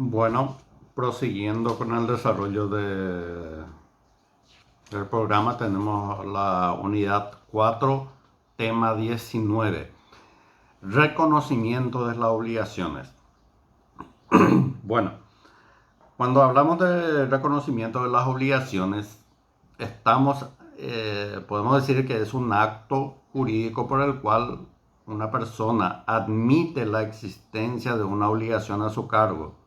Bueno, prosiguiendo con el desarrollo del programa, tenemos la unidad 4, tema 19, reconocimiento de las obligaciones. Bueno, cuando hablamos de reconocimiento de las obligaciones, podemos decir que es un acto jurídico por el cual una persona admite la existencia de una obligación a su cargo.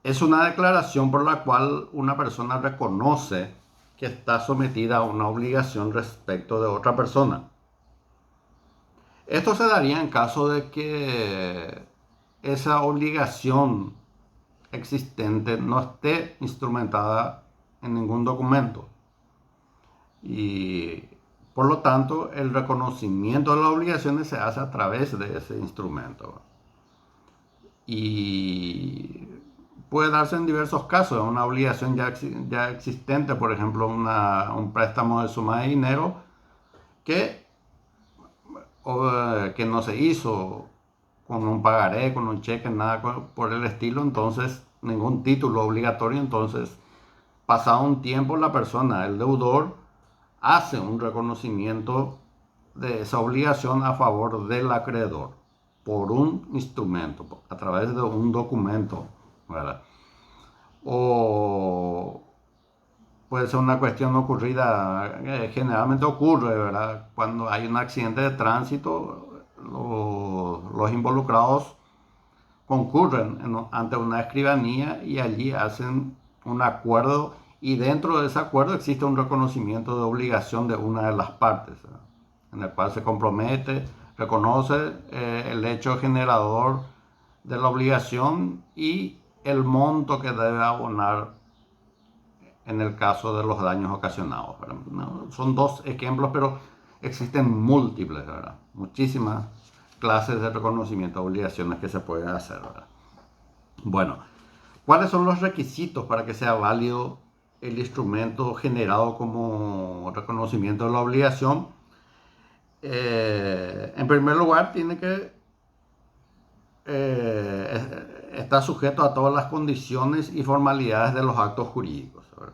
Es una declaración por la cual una persona reconoce que está sometida a una obligación respecto de otra persona. Esto se daría en caso de que esa obligación existente no esté instrumentada en ningún documento. Y por lo tanto, el reconocimiento de las obligaciones se hace a través de ese instrumento. Y puede darse en diversos casos, una obligación ya existente, por ejemplo, un préstamo de suma de dinero que, que no se hizo con un pagaré, con un cheque, nada por el estilo, entonces ningún título obligatorio, entonces pasado un tiempo la persona, el deudor, hace un reconocimiento de esa obligación a favor del acreedor por un instrumento, a través de un documento, ¿verdad? O puede ser una cuestión ocurrida, generalmente ocurre, ¿verdad? Cuando hay un accidente de tránsito, los involucrados concurren ante una escribanía y allí hacen un acuerdo y dentro de ese acuerdo existe un reconocimiento de obligación de una de las partes, ¿verdad? En el cual se compromete, reconoce el hecho generador de la obligación y el monto que debe abonar en el caso de los daños ocasionados, ¿verdad? No, son dos ejemplos, pero existen múltiples, ¿verdad? Muchísimas clases de reconocimiento de obligaciones que se pueden hacer, ¿verdad? Bueno, ¿cuáles son los requisitos para que sea válido el instrumento generado como reconocimiento de la obligación? En primer lugar, tiene que estar sujeto a todas las condiciones y formalidades de los actos jurídicos, ¿verdad?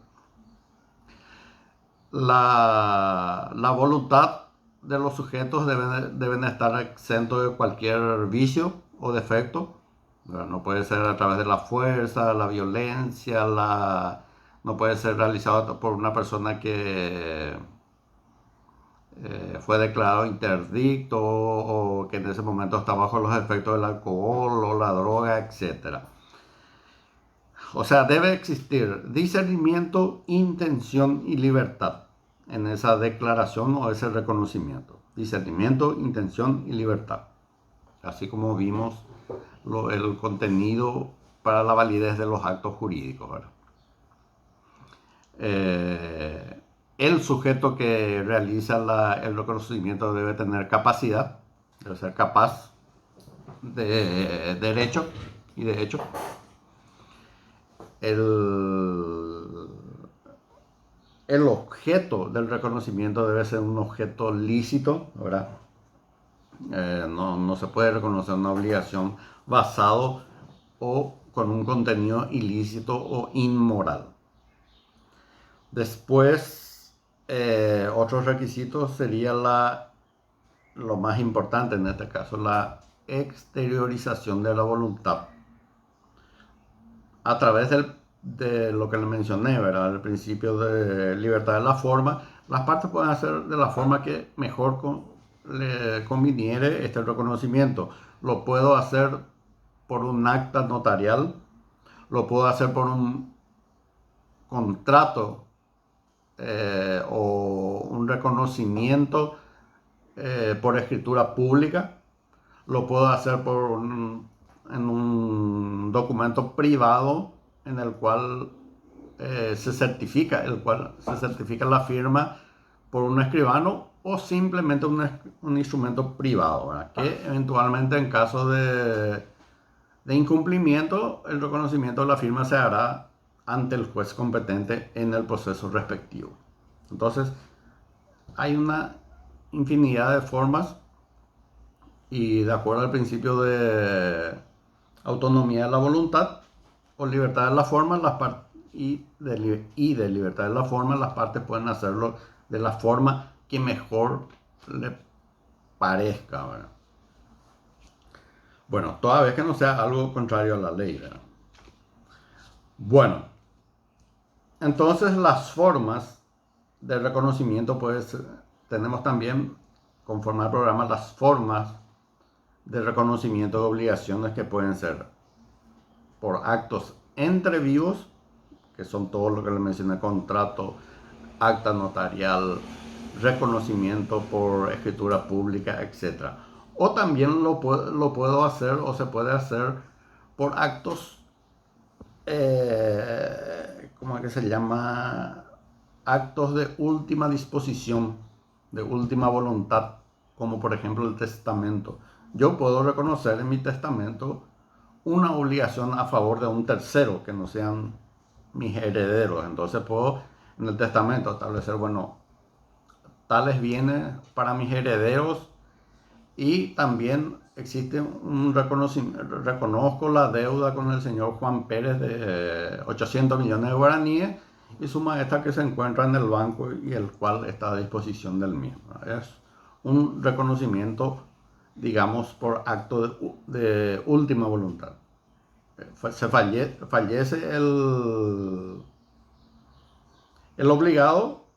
La voluntad de los sujetos deben estar exentos de cualquier vicio o defecto. No puede ser a través de la fuerza, la violencia, no puede ser realizado por una persona que fue declarado interdicto o que en ese momento está bajo los efectos del alcohol o la droga, etc. O sea, debe existir discernimiento, intención y libertad en esa declaración o ese reconocimiento. Discernimiento, intención y libertad. Así como vimos el contenido para la validez de los actos jurídicos, ¿verdad? El sujeto que realiza el reconocimiento debe tener capacidad, debe ser capaz de derecho y de hecho. El objeto del reconocimiento debe ser un objeto lícito, ¿verdad? No se puede reconocer una obligación basado o con un contenido ilícito o inmoral. Después, otros requisitos sería lo más importante en este caso, la exteriorización de la voluntad a través de lo que le mencioné, ¿verdad? El principio de libertad de la forma. Las partes pueden hacer de la forma que mejor le conviniere este reconocimiento. Lo puedo hacer por un acta notarial, lo puedo hacer por un contrato o un reconocimiento por escritura pública, lo puedo hacer en un documento privado en el cual se certifica la firma por un escribano o simplemente un instrumento privado, ¿verdad? Que eventualmente en caso de incumplimiento el reconocimiento de la firma se hará ante el juez competente en el proceso respectivo. Entonces hay una infinidad de formas y de acuerdo al principio de autonomía de la voluntad o libertad de la forma, y de libertad de la forma, las partes pueden hacerlo de la forma que mejor le parezca, ¿verdad? Bueno, toda vez que no sea algo contrario a la ley, ¿verdad? Bueno, entonces las formas de reconocimiento, pues tenemos también, conforme al programa, las formas de reconocimiento de obligaciones que pueden ser por actos entre vivos, que son todo lo que le mencioné: contrato, acta notarial, reconocimiento por escritura pública, etc. O también lo puedo hacer, o se puede hacer, por actos, ¿cómo es que se llama? Actos de última disposición, de última voluntad, como por ejemplo el testamento. Yo puedo reconocer en mi testamento una obligación a favor de un tercero que no sean mis herederos. Entonces puedo en el testamento establecer, bueno, tales bienes para mis herederos, y también existe un reconocimiento. Reconozco la deuda con el señor Juan Pérez de 800 millones de guaraníes y suma esta que se encuentra en el banco y el cual está a disposición del mismo. Es un reconocimiento, digamos, por acto de última voluntad. Fallece el obligado,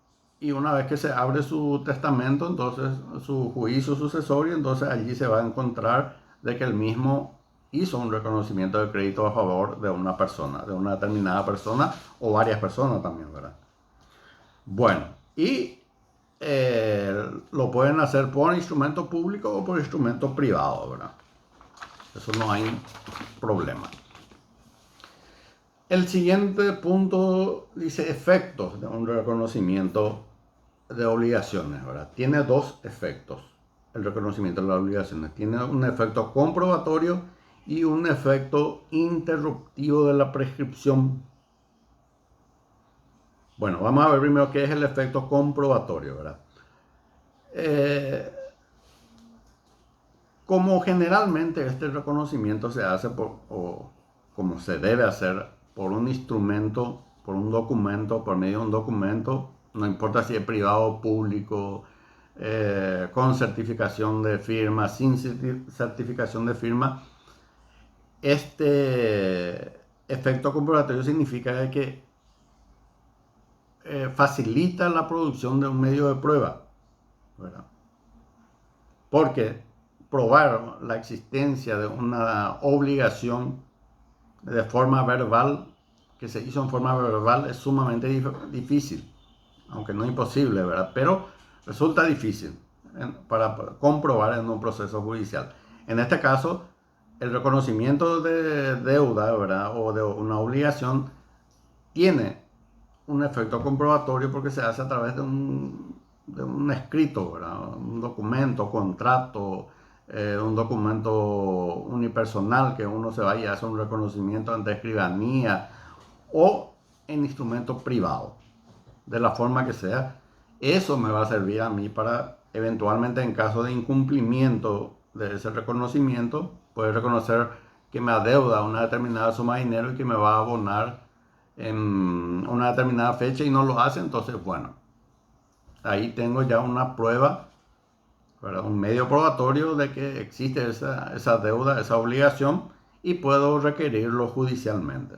y una vez que se abre su testamento, entonces su juicio sucesorio, entonces allí se va a encontrar de que el mismo hizo un reconocimiento de crédito a favor de una persona, de una determinada persona o varias personas también, ¿verdad? Bueno, y lo pueden hacer por instrumento público o por instrumento privado, ¿verdad? Eso no hay problema. El siguiente punto dice efectos de un reconocimiento de obligaciones, ¿verdad? Tiene dos efectos el reconocimiento de las obligaciones. Tiene un efecto comprobatorio y un efecto interruptivo de la prescripción. Bueno, vamos a ver primero qué es el efecto comprobatorio, ¿verdad? Como generalmente este reconocimiento se hace o como se debe hacer, por un instrumento, por un documento, por medio de un documento, no importa si es privado o público, con certificación de firma, sin certificación de firma. Este efecto comprobatorio significa que facilita la producción de un medio de prueba, ¿verdad? Porque probar la existencia de una obligación de forma verbal, que se hizo en forma verbal, es sumamente difícil, aunque no imposible, ¿verdad? Pero resulta difícil para comprobar en un proceso judicial. En este caso, el reconocimiento de deuda, ¿verdad?, o de una obligación, tiene un efecto comprobatorio porque se hace a través de un escrito, ¿verdad? Un documento, contrato, un documento unipersonal que uno se vaya a hacer un reconocimiento ante escribanía o en instrumento privado, de la forma que sea. Eso me va a servir a mí para eventualmente, en caso de incumplimiento de ese reconocimiento, poder reconocer que me adeuda una determinada suma de dinero y que me va a abonar en una determinada fecha y no lo hace. Entonces, bueno, ahí tengo ya una prueba, ¿verdad?, un medio probatorio de que existe esa deuda, esa obligación, y puedo requerirlo judicialmente.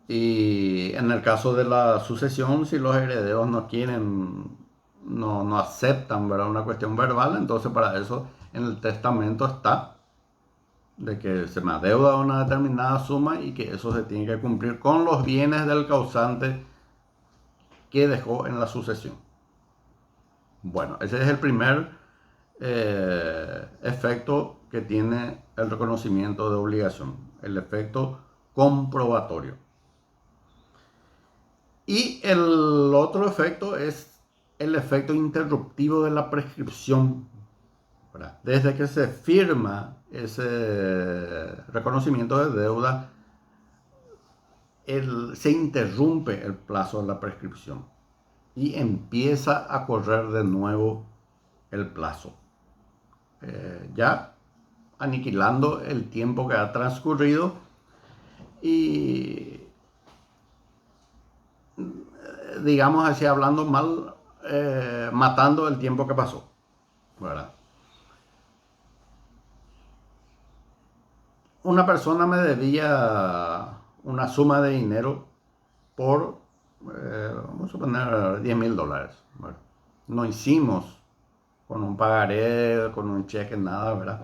Y en el caso de la sucesión, si los herederos no quieren, no aceptan, ¿verdad?, una cuestión verbal, entonces para eso en el testamento está de que se me adeuda una determinada suma y que eso se tiene que cumplir con los bienes del causante que dejó en la sucesión. Bueno, ese es el primer efecto que tiene el reconocimiento de obligación, el efecto comprobatorio. Y el otro efecto es el efecto interruptivo de la prescripción, ¿verdad? Desde que se firma ese reconocimiento de deuda, se interrumpe el plazo de la prescripción y empieza a correr de nuevo el plazo. Ya aniquilando el tiempo que ha transcurrido y, digamos así, hablando mal, matando el tiempo que pasó, ¿verdad? Una persona me debía una suma de dinero por, vamos a suponer, $10,000, ¿verdad? No hicimos con un pagaré, con un cheque, nada, ¿verdad?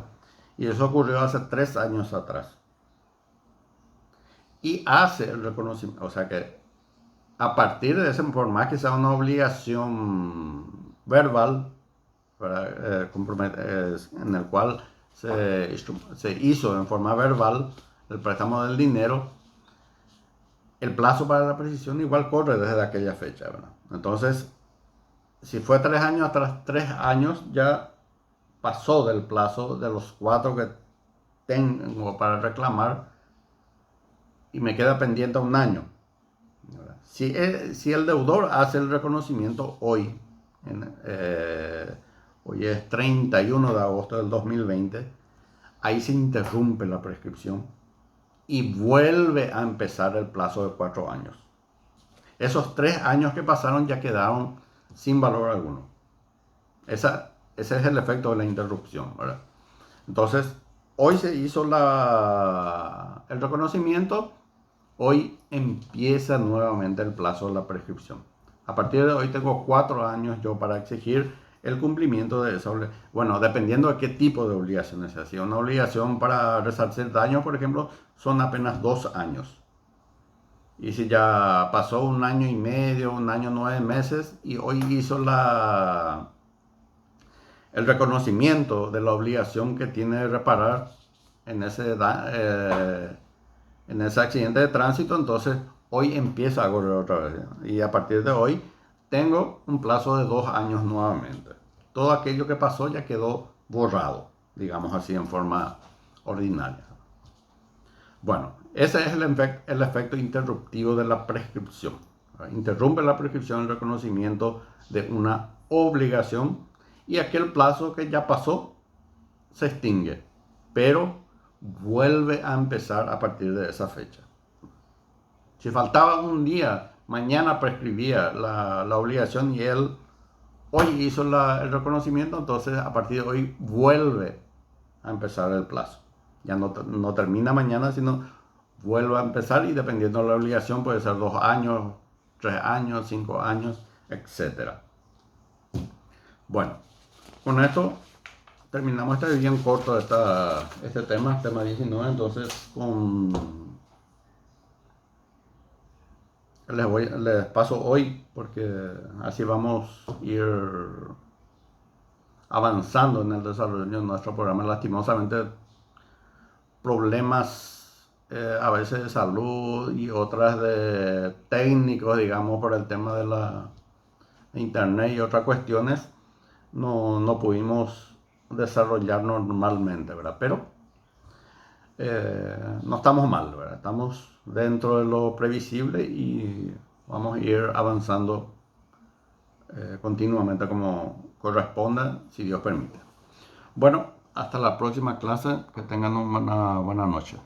Y eso ocurrió hace 3 años atrás. Y hace el reconocimiento, o sea que a partir de ese, por más que sea una obligación verbal, en el cual se hizo en forma verbal el préstamo del dinero, el plazo para la precisión igual corre desde aquella fecha, ¿verdad? Entonces, si fue 3 años, tras 3 años ya pasó del plazo de los 4 que tengo para reclamar y me queda pendiente un año. Si el deudor hace el reconocimiento hoy, hoy es 31 de agosto del 2020, ahí se interrumpe la prescripción y vuelve a empezar el plazo de 4 años. Esos 3 años que pasaron ya quedaron sin valor alguno. Ese es el efecto de la interrupción, ¿verdad? Entonces, hoy se hizo el reconocimiento, hoy empieza nuevamente el plazo de la prescripción. A partir de hoy tengo 4 años yo para exigir el cumplimiento de esa obligación. Bueno, dependiendo de qué tipo de obligación sea. Si una obligación para resarcir daños, por ejemplo, son apenas 2 años. Y si ya pasó 1 año y medio, 1 año 9 meses, y hoy hizo el reconocimiento de la obligación que tiene de reparar en ese accidente de tránsito, entonces hoy empieza a correr otra vez. Y a partir de hoy tengo un plazo de 2 años nuevamente. Todo aquello que pasó ya quedó borrado, digamos así, en forma ordinaria. Bueno, ese es el efecto interruptivo de la prescripción. Interrumpe la prescripción el reconocimiento de una obligación y aquel plazo que ya pasó se extingue, pero vuelve a empezar a partir de esa fecha. Si faltaba un día, mañana prescribía la obligación y él hoy hizo el reconocimiento, entonces a partir de hoy vuelve a empezar el plazo. Ya no termina mañana, sino vuelve a empezar y dependiendo de la obligación puede ser 2 años, 3 años, 5 años, etc. Bueno, con esto terminamos este bien corto este tema 19, entonces les paso hoy porque así vamos a ir avanzando en el desarrollo de nuestro programa. Lastimosamente, problemas a veces de salud y otras de técnicos, digamos, por el tema de la internet y otras cuestiones, no pudimos desarrollar normalmente, ¿verdad? Pero no estamos mal, ¿verdad? Estamos dentro de lo previsible y vamos a ir avanzando continuamente como corresponda, si Dios permite. Bueno, hasta la próxima clase, que tengan una buena noche.